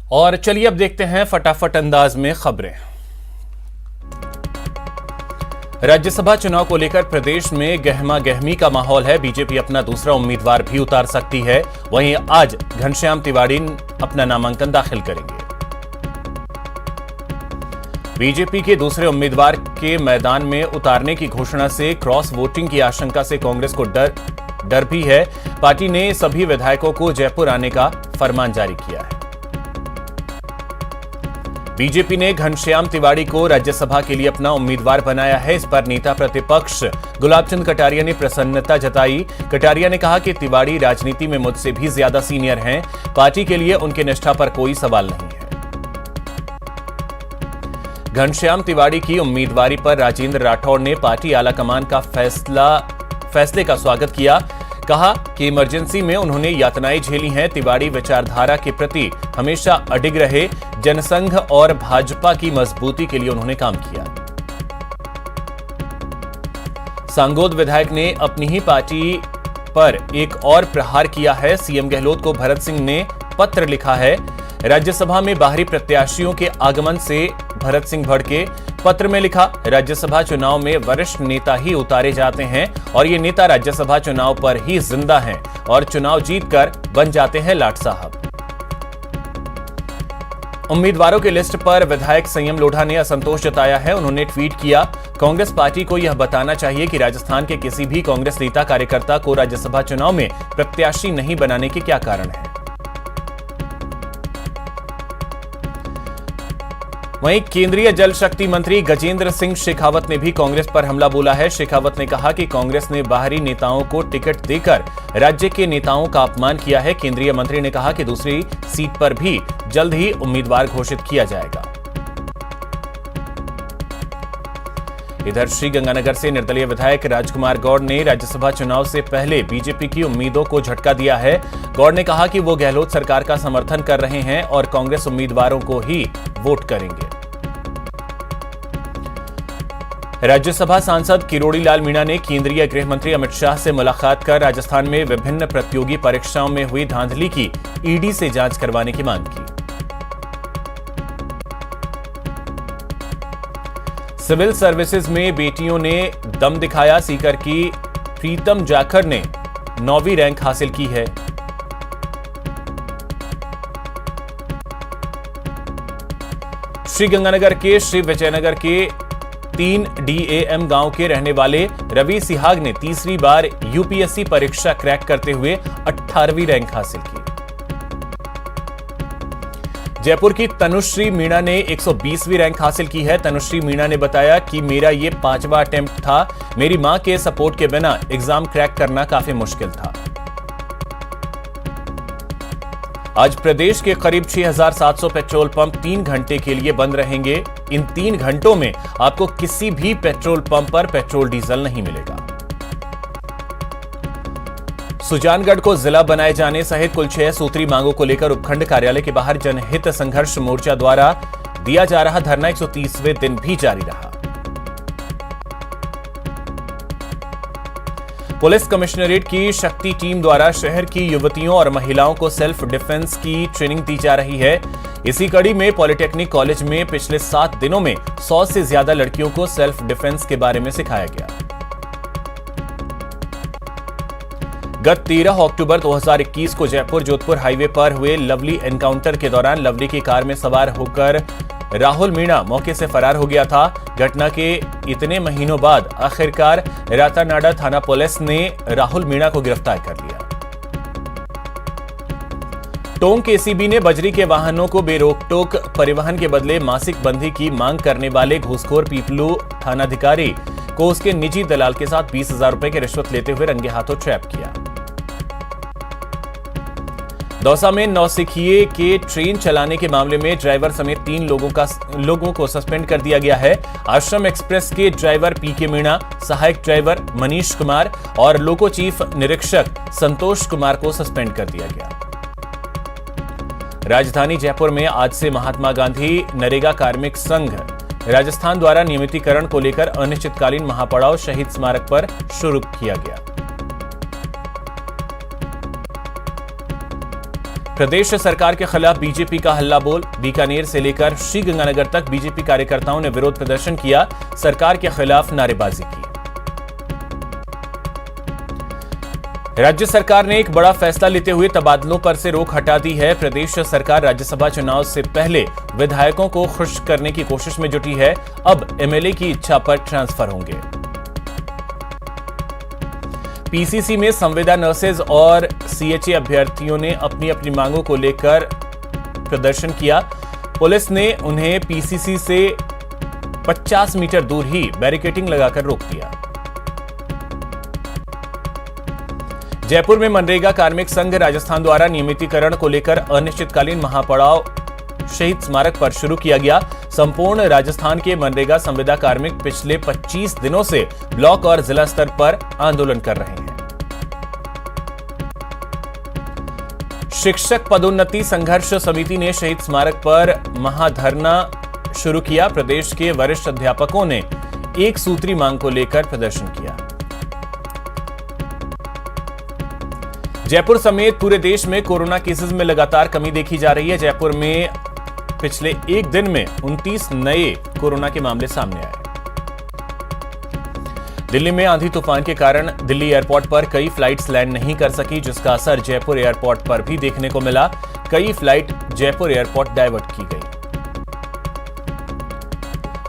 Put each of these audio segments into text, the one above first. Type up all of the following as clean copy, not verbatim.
और चलिए अब देखते हैं फटाफट अंदाज में खबरें। राज्यसभा चुनाव को लेकर प्रदेश में गहमा गहमी का माहौल है। बीजेपी अपना दूसरा उम्मीदवार भी उतार सकती है। वहीं आज घनश्याम तिवाड़ी अपना नामांकन दाखिल करेंगे। बीजेपी के दूसरे उम्मीदवार के मैदान में उतारने की घोषणा से क्रॉस वोटिंग की आशंका से कांग्रेस को डर भी है। पार्टी ने सभी विधायकों को जयपुर आने का फरमान जारी किया है। बीजेपी ने घनश्याम तिवाड़ी को राज्यसभा के लिए अपना उम्मीदवार बनाया है। इस पर नेता प्रतिपक्ष गुलाब चंद कटारिया ने प्रसन्नता जताई। कटारिया ने कहा कि तिवाड़ी राजनीति में मुझसे भी ज्यादा सीनियर हैं। पार्टी के लिए उनकी निष्ठा पर कोई सवाल नहीं है। घनश्याम तिवाड़ी की उम्मीदवारी पर राजेंद्र राठौड़ ने पार्टी आलाकमान का फैसले का स्वागत किया। कहा कि इमरजेंसी में उन्होंने यातनाएं झेली हैं। तिवाड़ी विचारधारा के प्रति हमेशा अडिग रहे। जनसंघ और भाजपा की मजबूती के लिए उन्होंने काम किया। सांगोद विधायक ने अपनी ही पार्टी पर एक और प्रहार किया है। सीएम गहलोत को भरत सिंह ने पत्र लिखा है। राज्यसभा में बाहरी प्रत्याशियों के आगमन से भरत सिंह भड़के। पत्र में लिखा, राज्यसभा चुनाव में वरिष्ठ नेता ही उतारे जाते हैं और ये नेता राज्यसभा चुनाव पर ही जिंदा हैं और चुनाव जीतकर बन जाते हैं लाट साहब। उम्मीदवारों की लिस्ट पर विधायक संयम लोढ़ा ने असंतोष जताया है। उन्होंने ट्वीट किया, कांग्रेस पार्टी को यह बताना चाहिए कि राजस्थान के किसी भी कांग्रेस नेता कार्यकर्ता को राज्यसभा चुनाव में प्रत्याशी नहीं बनाने के क्या कारण है। वहीं केंद्रीय जल शक्ति मंत्री गजेंद्र सिंह शेखावत ने भी कांग्रेस पर हमला बोला है। शेखावत ने कहा कि कांग्रेस ने बाहरी नेताओं को टिकट देकर राज्य के नेताओं का अपमान किया है। केंद्रीय मंत्री ने कहा कि दूसरी सीट पर भी जल्द ही उम्मीदवार घोषित किया जाएगा। इधर श्रीगंगानगर से निर्दलीय विधायक राजकुमार गौड़ ने राज्यसभा चुनाव से पहले बीजेपी की उम्मीदों को झटका दिया है। गौड़ ने कहा कि वो गहलोत सरकार का समर्थन कर रहे हैं और कांग्रेस उम्मीदवारों को ही वोट करेंगे। राज्यसभा सांसद किरोड़ी लाल मीणा ने केंद्रीय गृह मंत्री अमित शाह से मुलाकात कर राजस्थान में विभिन्न प्रतियोगी परीक्षाओं में हुई धांधली की ईडी से जांच करवाने की मांग की। सिविल सर्विसेज में बेटियों ने दम दिखाया। सीकर की प्रीतम जाखड़ ने 9वीं रैंक हासिल की है। श्रीगंगानगर के श्री विजयनगर के 3 DAM गांव के रहने वाले रवि सिहाग ने तीसरी बार यूपीएससी परीक्षा क्रैक करते हुए 18वीं रैंक हासिल की। जयपुर की तनुश्री मीणा ने 120वीं रैंक हासिल की है। तनुश्री मीणा ने बताया कि मेरा ये 5वां अटेम्प्ट था। मेरी मां के सपोर्ट के बिना एग्जाम क्रैक करना काफी मुश्किल था। आज प्रदेश के करीब 6700 पेट्रोल पंप 3 घंटे के लिए बंद रहेंगे। इन 3 घंटों में आपको किसी भी पेट्रोल पंप पर पेट्रोल डीजल नहीं मिलेगा। सुजानगढ़ को जिला बनाए जाने सहित कुल 6 सूत्री मांगों को लेकर उपखंड कार्यालय के बाहर जनहित संघर्ष मोर्चा द्वारा दिया जा रहा धरना 130वें दिन भी जारी रहा। पुलिस कमिश्नरेट की शक्ति टीम द्वारा शहर की युवतियों और महिलाओं को सेल्फ डिफेंस की ट्रेनिंग दी जा रही है। इसी कड़ी में पॉलिटेक्निक कॉलेज में पिछले 7 दिनों में 100 से ज्यादा लड़कियों को सेल्फ डिफेंस के बारे में सिखाया गया। गत 13 अक्टूबर 2021 को जयपुर जोधपुर हाईवे पर हुए लवली एनकाउंटर के दौरान लवली की कार में सवार होकर राहुल मीणा मौके से फरार हो गया था। घटना के इतने महीनों बाद आखिरकार रातानाडा थाना पुलिस ने राहुल मीणा को गिरफ्तार कर लिया। टोंक एसीबी ने बजरी के वाहनों को बेरोकटोक परिवहन के बदले मासिक बंधी की मांग करने वाले घूसखोर पीपलू थानाधिकारी को उसके निजी दलाल के साथ 20,000 रुपए की रिश्वत लेते हुए रंगे हाथों ट्रैप किया। दौसा में नौसिखिए के ट्रेन चलाने के मामले में ड्राइवर समेत 3 लोगों को सस्पेंड कर दिया गया है। आश्रम एक्सप्रेस के ड्राइवर पीके मीणा, सहायक ड्राइवर मनीष कुमार और लोको चीफ निरीक्षक संतोष कुमार को सस्पेंड कर दिया गया। राजधानी जयपुर में आज से महात्मा गांधी नरेगा कार्मिक संघ राजस्थान द्वारा नियमितीकरण को लेकर अनिश्चितकालीन महापड़ाव शहीद स्मारक पर शुरू किया गया। प्रदेश सरकार के खिलाफ बीजेपी का हल्ला बोल। बीकानेर से लेकर श्रीगंगानगर तक बीजेपी कार्यकर्ताओं ने विरोध प्रदर्शन किया, सरकार के खिलाफ नारेबाजी की। राज्य सरकार ने एक बड़ा फैसला लेते हुए तबादलों पर से रोक हटा दी है। प्रदेश सरकार राज्यसभा चुनाव से पहले विधायकों को खुश करने की कोशिश में जुटी है। अब एमएलए की इच्छा पर ट्रांसफर होंगे। पीसीसी में संविदा नर्सेज और सीएचए अभ्यर्थियों ने अपनी अपनी मांगों को लेकर प्रदर्शन किया। पुलिस ने उन्हें पीसीसी से 50 मीटर दूर ही बैरिकेडिंग लगाकर रोक दिया। जयपुर में मनरेगा कार्मिक संघ राजस्थान द्वारा नियमितीकरण को लेकर अनिश्चितकालीन महापड़ाव शहीद स्मारक पर शुरू किया गया। संपूर्ण राजस्थान के मनरेगा संविदा कार्मिक पिछले 25 दिनों से ब्लॉक और जिला स्तर पर आंदोलन कर रहे हैं। शिक्षक पदोन्नति संघर्ष समिति ने शहीद स्मारक पर महाधरना शुरू किया। प्रदेश के वरिष्ठ अध्यापकों ने एक सूत्री मांग को लेकर प्रदर्शन किया। जयपुर समेत पूरे देश में कोरोना केसेस में लगातार कमी देखी जा रही है। जयपुर में पिछले एक दिन में 29 नए कोरोना के मामले सामने आए। दिल्ली में आंधी तूफान के कारण दिल्ली एयरपोर्ट पर कई फ्लाइट्स लैंड नहीं कर सकी, जिसका असर जयपुर एयरपोर्ट पर भी देखने को मिला। कई फ्लाइट जयपुर एयरपोर्ट डाइवर्ट की गई।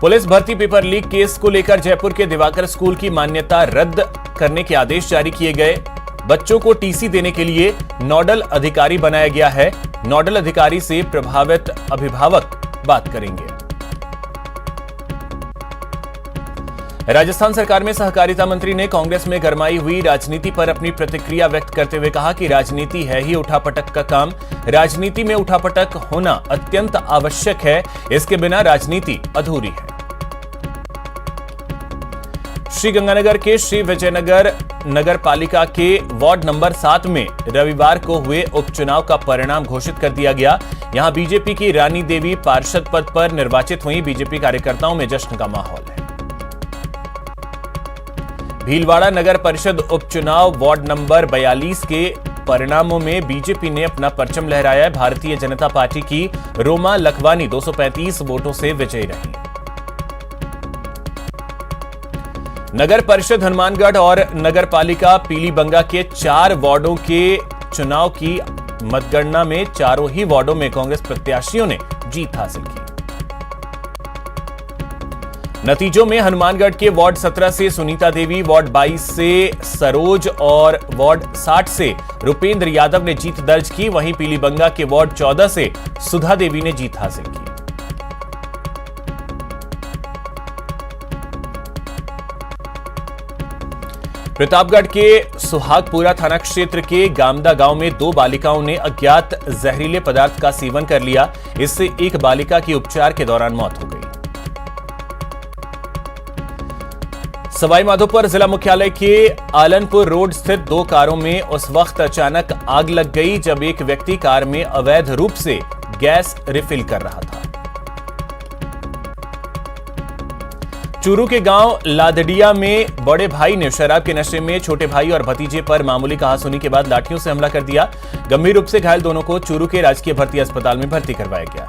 पुलिस भर्ती पेपर लीक केस को लेकर जयपुर के दिवाकर स्कूल की मान्यता रद्द करने के आदेश जारी किए गए। बच्चों को टीसी देने के लिए नोडल अधिकारी बनाया गया है। नोडल अधिकारी से प्रभावित अभिभावक बात करेंगे। राजस्थान सरकार में सहकारिता मंत्री ने कांग्रेस में गरमाई हुई राजनीति पर अपनी प्रतिक्रिया व्यक्त करते हुए कहा कि राजनीति है ही उठापटक का काम। राजनीति में उठापटक होना अत्यंत आवश्यक है, इसके बिना राजनीति अधूरी है। श्रीगंगानगर के श्री विजयनगर नगर पालिका के वार्ड नंबर 7 में रविवार को हुए उपचुनाव का परिणाम घोषित कर दिया गया। यहां बीजेपी की रानी देवी पार्षद पद पर निर्वाचित हुई। बीजेपी कार्यकर्ताओं में जश्न का माहौल है। भीलवाड़ा नगर परिषद उपचुनाव वार्ड नंबर 42 के परिणामों में बीजेपी ने अपना परचम लहराया। भारतीय जनता पार्टी की रोमा लखवानी 235 वोटों से विजयी रही। नगर परिषद हनुमानगढ़ और नगर पालिका पीलीबंगा के 4 वार्डों के चुनाव की मतगणना में चारों ही वार्डों में कांग्रेस प्रत्याशियों ने जीत हासिल की। नतीजों में हनुमानगढ़ के वार्ड 17 से सुनीता देवी, वार्ड 22 से सरोज और वार्ड 60 से रुपेंद्र यादव ने जीत दर्ज की। वहीं पीलीबंगा के वार्ड 14 से सुधा देवी ने जीत हासिल की। प्रतापगढ़ के सुहागपुरा थाना क्षेत्र के गामदा गांव में 2 बालिकाओं ने अज्ञात जहरीले पदार्थ का सेवन कर लिया। इससे एक बालिका की उपचार के दौरान मौत हो गई। सवाईमाधोपुर जिला मुख्यालय के आलनपुर रोड स्थित 2 कारों में उस वक्त अचानक आग लग गई जब एक व्यक्ति कार में अवैध रूप से गैस रिफिल कर रहा था। चूरू के गांव लादडिया में बड़े भाई ने शराब के नशे में छोटे भाई और भतीजे पर मामूली कहासुनी के बाद लाठियों से हमला कर दिया। गंभीर रूप से घायल दोनों को चूरू के राजकीय भर्ती अस्पताल में भर्ती करवाया गया।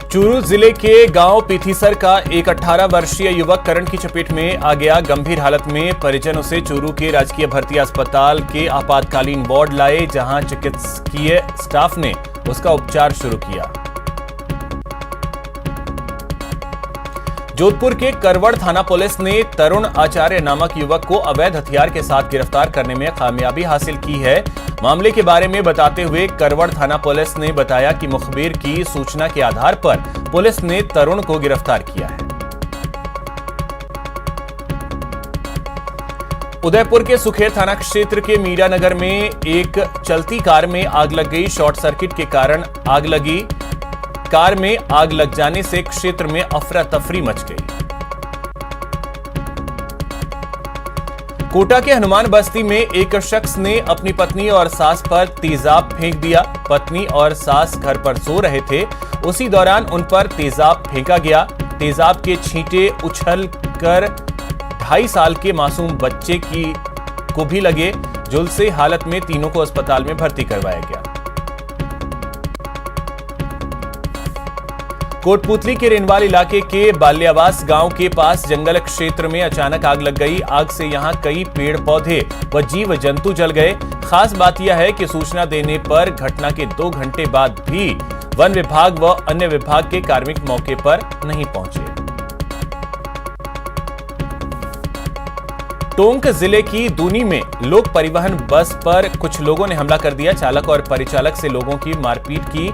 चूरू जिले के गांव पीथीसर का एक 18 वर्षीय युवक करंट की चपेट में आ गया। गंभीर हालत में परिजन उसे चूरू के राजकीय भर्ती अस्पताल के आपातकालीन वार्ड लाए, जहां चिकित्सकीय स्टाफ ने उसका उपचार शुरू किया। जोधपुर के करवड़ थाना पुलिस ने तरुण आचार्य नामक युवक को अवैध हथियार के साथ गिरफ्तार करने में कामयाबी हासिल की है। मामले के बारे में बताते हुए करवड़ थाना पुलिस ने बताया कि मुखबिर की सूचना के आधार पर पुलिस ने तरुण को गिरफ्तार किया है। उदयपुर के सुखेर थाना क्षेत्र के मीरानगर में एक चलती कार में आग लग गई। शॉर्ट सर्किट के कारण आग लगी। कार में आग लग जाने से क्षेत्र में अफरा तफरी मच गई। कोटा के हनुमान बस्ती में एक शख्स ने अपनी पत्नी और सास पर तेजाब फेंक दिया। पत्नी और सास घर पर सो रहे थे, उसी दौरान उन पर तेजाब फेंका गया। तेजाब के छींटे उछल कर 2.5 साल के मासूम बच्चे को भी लगे, झुलसे हालत में तीनों को अस्पताल में भर्ती करवाया गया। कोटपुतली के रेनवाल इलाके के बाल्यावास गांव के पास जंगल क्षेत्र में अचानक आग लग गई। आग से यहां कई पेड़ पौधे व जीव जंतु जल गए। खास बात यह है कि सूचना देने पर घटना के 2 घंटे बाद भी वन विभाग व अन्य विभाग के कार्मिक मौके पर नहीं पहुंचे। टोंक जिले की दूनी में लोक परिवहन बस पर कुछ लोगों ने हमला कर दिया। चालक और परिचालक से लोगों की मारपीट की।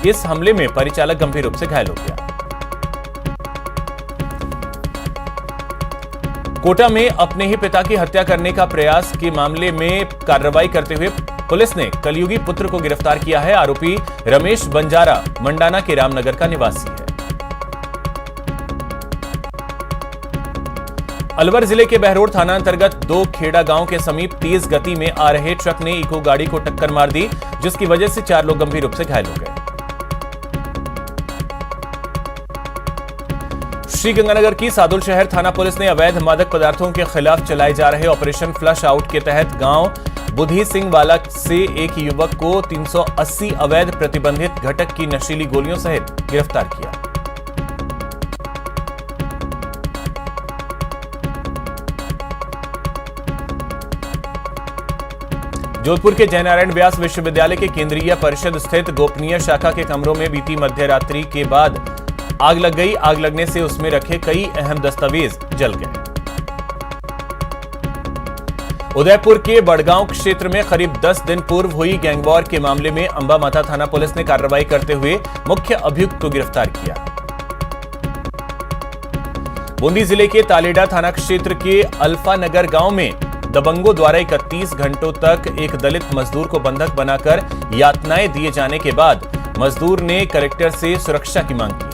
इस हमले में परिचालक गंभीर रूप से घायल हो गया। कोटा में अपने ही पिता की हत्या करने का प्रयास के मामले में कार्रवाई करते हुए पुलिस ने कलयुगी पुत्र को गिरफ्तार किया है। आरोपी रमेश बंजारा मंडाना के रामनगर का निवासी है। अलवर जिले के बहरोड थाना अंतर्गत 2 खेड़ा गांव के समीप तेज गति में आ रहे ट्रक ने इको गाड़ी को टक्कर मार दी, जिसकी वजह से 4 लोग गंभीर रूप से घायल हो गए। श्रीगंगानगर की सादुल शहर थाना पुलिस ने अवैध मादक पदार्थों के खिलाफ चलाए जा रहे ऑपरेशन फ्लश आउट के तहत गांव बुधी सिंह वाला से एक युवक को 380 अवैध प्रतिबंधित घटक की नशीली गोलियों सहित गिरफ्तार किया। जोधपुर के जयनारायण व्यास विश्वविद्यालय के केंद्रीय परिषद स्थित गोपनीय शाखा के कमरों में बीती मध्य रात्रि के बाद आग लग गई। आग लगने से उसमें रखे कई अहम दस्तावेज जल गए। उदयपुर के बड़गांव क्षेत्र में करीब 10 दिन पूर्व हुई गैंगवॉर के मामले में अंबा माता थाना पुलिस ने कार्रवाई करते हुए मुख्य अभियुक्त को गिरफ्तार किया। बूंदी जिले के तालेडा थाना क्षेत्र के अल्फा नगर गांव में दबंगों द्वारा 31 घंटों तक एक दलित मजदूर को बंधक बनाकर यातनाएं दिए जाने के बाद मजदूर ने कलेक्टर से सुरक्षा की मांग की है।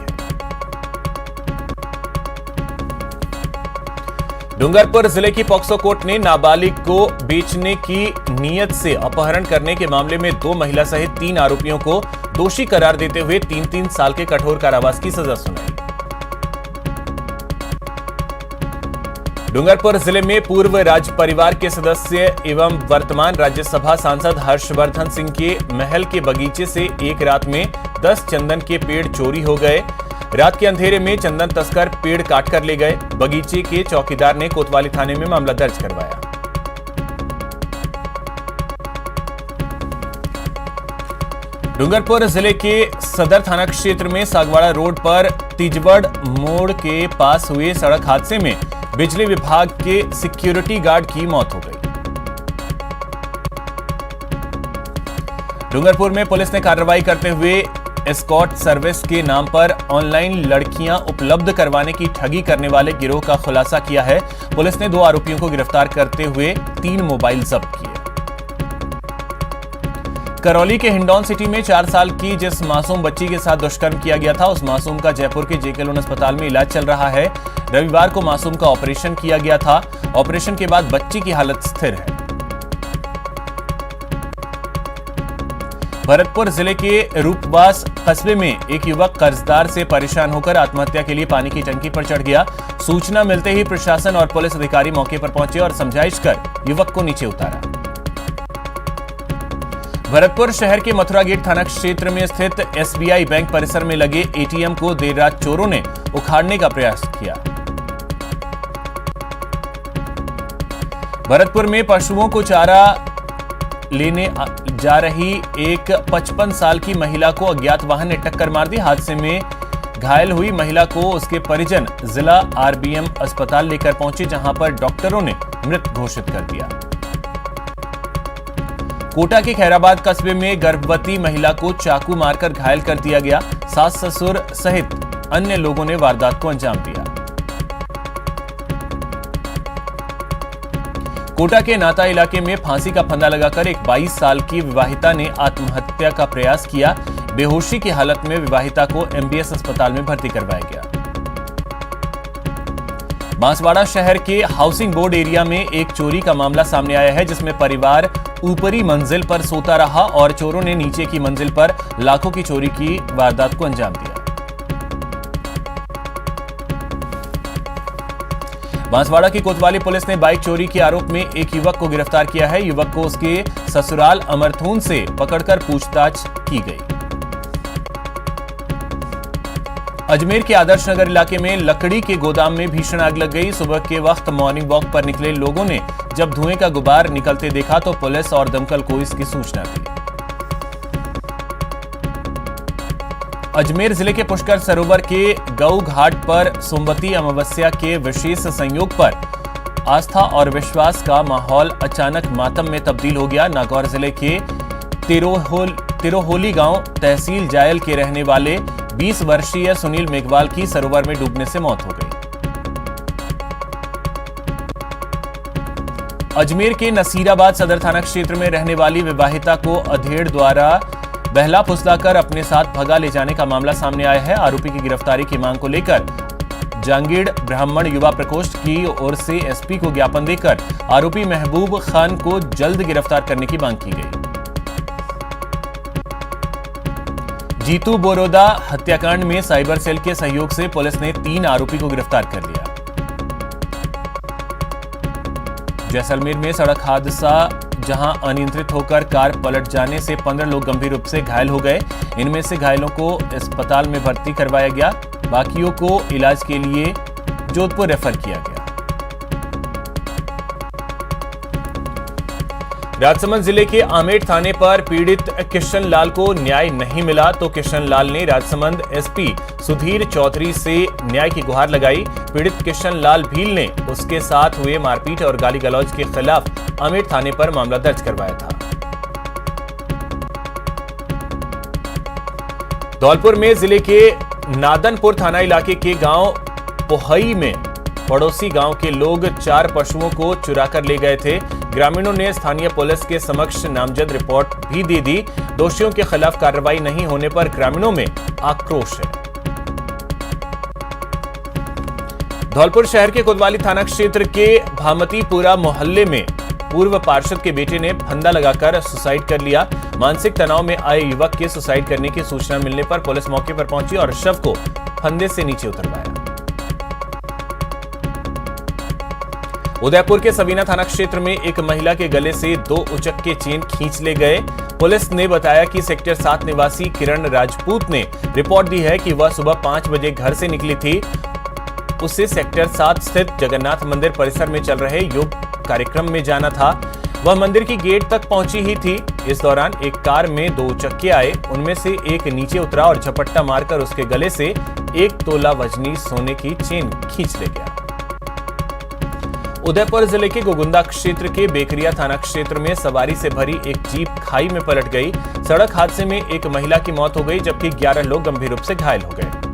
डूंगरपुर जिले की पॉक्सो कोर्ट ने नाबालिग को बेचने की नीयत से अपहरण करने के मामले में 2 महिला सहित 3 आरोपियों को दोषी करार देते हुए 3-3 साल के कठोर कारावास की सजा सुनाई। डूंगरपुर जिले में पूर्व राज्य परिवार के सदस्य एवं वर्तमान राज्यसभा सांसद हर्षवर्धन सिंह के महल के बगीचे से एक रात में 10 चंदन के पेड़ चोरी हो गए। रात के अंधेरे में चंदन तस्कर पेड़ काटकर ले गए। बगीचे के चौकीदार ने कोतवाली थाने में मामला दर्ज करवाया। डूंगरपुर जिले के सदर थाना क्षेत्र में सागवाड़ा रोड पर तिजवड़ मोड़ के पास हुए सड़क हादसे में बिजली विभाग के सिक्योरिटी गार्ड की मौत हो गई। डूंगरपुर में पुलिस ने कार्रवाई करते हुए एस्कॉर्ट सर्विस के नाम पर ऑनलाइन लड़कियां उपलब्ध करवाने की ठगी करने वाले गिरोह का खुलासा किया है। पुलिस ने 2 आरोपियों को गिरफ्तार करते हुए 3 मोबाइल जब्त किए। करौली के हिंडौन सिटी में 4 साल की जिस मासूम बच्ची के साथ दुष्कर्म किया गया था, उस मासूम का जयपुर के जेके लोन अस्पताल में इलाज चल रहा है। रविवार को मासूम का ऑपरेशन किया गया था। ऑपरेशन के बाद बच्ची की हालत स्थिर है। भरतपुर जिले के रूपवास कस्बे में एक युवक कर्जदार से परेशान होकर आत्महत्या के लिए पानी की टंकी पर चढ़ गया। सूचना मिलते ही प्रशासन और पुलिस अधिकारी मौके पर पहुंचे और समझाइश कर युवक को नीचे उतारा। भरतपुर शहर के मथुरा गेट थाना क्षेत्र में स्थित एसबीआई बैंक परिसर में लगे एटीएम को देर रात चोरों ने उखाड़ने का प्रयास किया। भरतपुर में पशुओं को चारा लेने जा रही एक 55 साल की महिला को अज्ञात वाहन ने टक्कर मार दी। हादसे में घायल हुई महिला को उसके परिजन जिला आरबीएम अस्पताल लेकर पहुंचे, जहां पर डॉक्टरों ने मृत घोषित कर दिया। कोटा के खैराबाद कस्बे में गर्भवती महिला को चाकू मारकर घायल कर दिया गया। सास ससुर सहित अन्य लोगों ने वारदात को अंजाम दिया। कोटा के नाता इलाके में फांसी का फंदा लगाकर एक 22 साल की विवाहिता ने आत्महत्या का प्रयास किया। बेहोशी की हालत में विवाहिता को एमबीएस अस्पताल में भर्ती करवाया गया। बांसवाड़ा शहर के हाउसिंग बोर्ड एरिया में एक चोरी का मामला सामने आया है, जिसमें परिवार ऊपरी मंजिल पर सोता रहा और चोरों ने नीचे की मंजिल पर लाखों की चोरी की वारदात को अंजाम दिया। बांसवाड़ा की कोतवाली पुलिस ने बाइक चोरी के आरोप में एक युवक को गिरफ्तार किया है। युवक को उसके ससुराल अमरथून से पकड़कर पूछताछ की गई। अजमेर के आदर्श नगर इलाके में लकड़ी के गोदाम में भीषण आग लग गई। सुबह के वक्त मॉर्निंग वॉक पर निकले लोगों ने जब धुएं का गुबार निकलते देखा तो पुलिस और दमकल को इसकी सूचना दी। अजमेर जिले के पुष्कर सरोवर के गऊ घाट पर सोमवती अमावस्या के विशेष संयोग पर आस्था और विश्वास का माहौल अचानक मातम में तब्दील हो गया। नागौर जिले के तिरोहोली गांव तहसील जायल के रहने वाले 20 वर्षीय सुनील मेघवाल की सरोवर में डूबने से मौत हो गई। अजमेर के नसीराबाद सदर थाना क्षेत्र में रहने वाली विवाहिता को अधेड़ द्वारा बहला फुसलाकर अपने साथ भगा ले जाने का मामला सामने आया है। आरोपी की गिरफ्तारी की मांग को लेकर जांगीड़ ब्राह्मण युवा प्रकोष्ठ की ओर से एसपी को ज्ञापन देकर आरोपी महबूब खान को जल्द गिरफ्तार करने की मांग की गई। जीतू बोरोदा हत्याकांड में साइबर सेल के सहयोग से पुलिस ने 3 आरोपी को गिरफ्तार कर लिया। जैसलमेर में सड़क हादसा जहां अनियंत्रित होकर कार पलट जाने से 15 लोग गंभीर रूप से घायल हो गए। इनमें से घायलों को अस्पताल में भर्ती करवाया गया, बाकियों को इलाज के लिए जोधपुर रेफर किया गया। राजसमंद जिले के आमेठ थाने पर पीड़ित किशन लाल को न्याय नहीं मिला तो किशन लाल ने राजसमंद एसपी सुधीर चौधरी से न्याय की गुहार लगाई। पीड़ित किशन लाल भील ने उसके साथ हुए मारपीट और गाली गलौज के खिलाफ आमेठ थाने पर मामला दर्ज करवाया था। धौलपुर में जिले के नादनपुर थाना इलाके के गांव पोहई में पड़ोसी गांव के लोग 4 पशुओं को चुराकर ले गए थे। ग्रामीणों ने स्थानीय पुलिस के समक्ष नामजद रिपोर्ट भी दे दी। दोषियों के खिलाफ कार्रवाई नहीं होने पर ग्रामीणों में आक्रोश है। धौलपुर शहर के कोतवाली थाना क्षेत्र के भामतीपुरा मोहल्ले में पूर्व पार्षद के बेटे ने फंदा लगाकर सुसाइड कर लिया। मानसिक तनाव में आए युवक के सुसाइड करने की सूचना मिलने पर पुलिस मौके पर पहुंची और शव को फंदे से नीचे उतरवाया। उदयपुर के सवीना थाना क्षेत्र में एक महिला के गले से 2 उचक्के चेन खींच ले गए। पुलिस ने बताया कि सेक्टर 7 निवासी किरण राजपूत ने रिपोर्ट दी है कि वह सुबह 5 बजे घर से निकली थी। उसे सेक्टर 7 स्थित जगन्नाथ मंदिर परिसर में चल रहे योग कार्यक्रम में जाना था। वह मंदिर की गेट तक पहुंची ही थी। इस दौरान एक कार में 2 उचक्के आए। उनमें से एक नीचे उतरा और झपट्टा मारकर उसके गले से 1 तोला वजनी सोने की चेन खींच ले गया। उदयपुर जिले के गोगुंदा क्षेत्र के बेकरिया थाना क्षेत्र में सवारी से भरी एक जीप खाई में पलट गई। सड़क हादसे में एक महिला की मौत हो गई जबकि 11 लोग गंभीर रूप से घायल हो गए।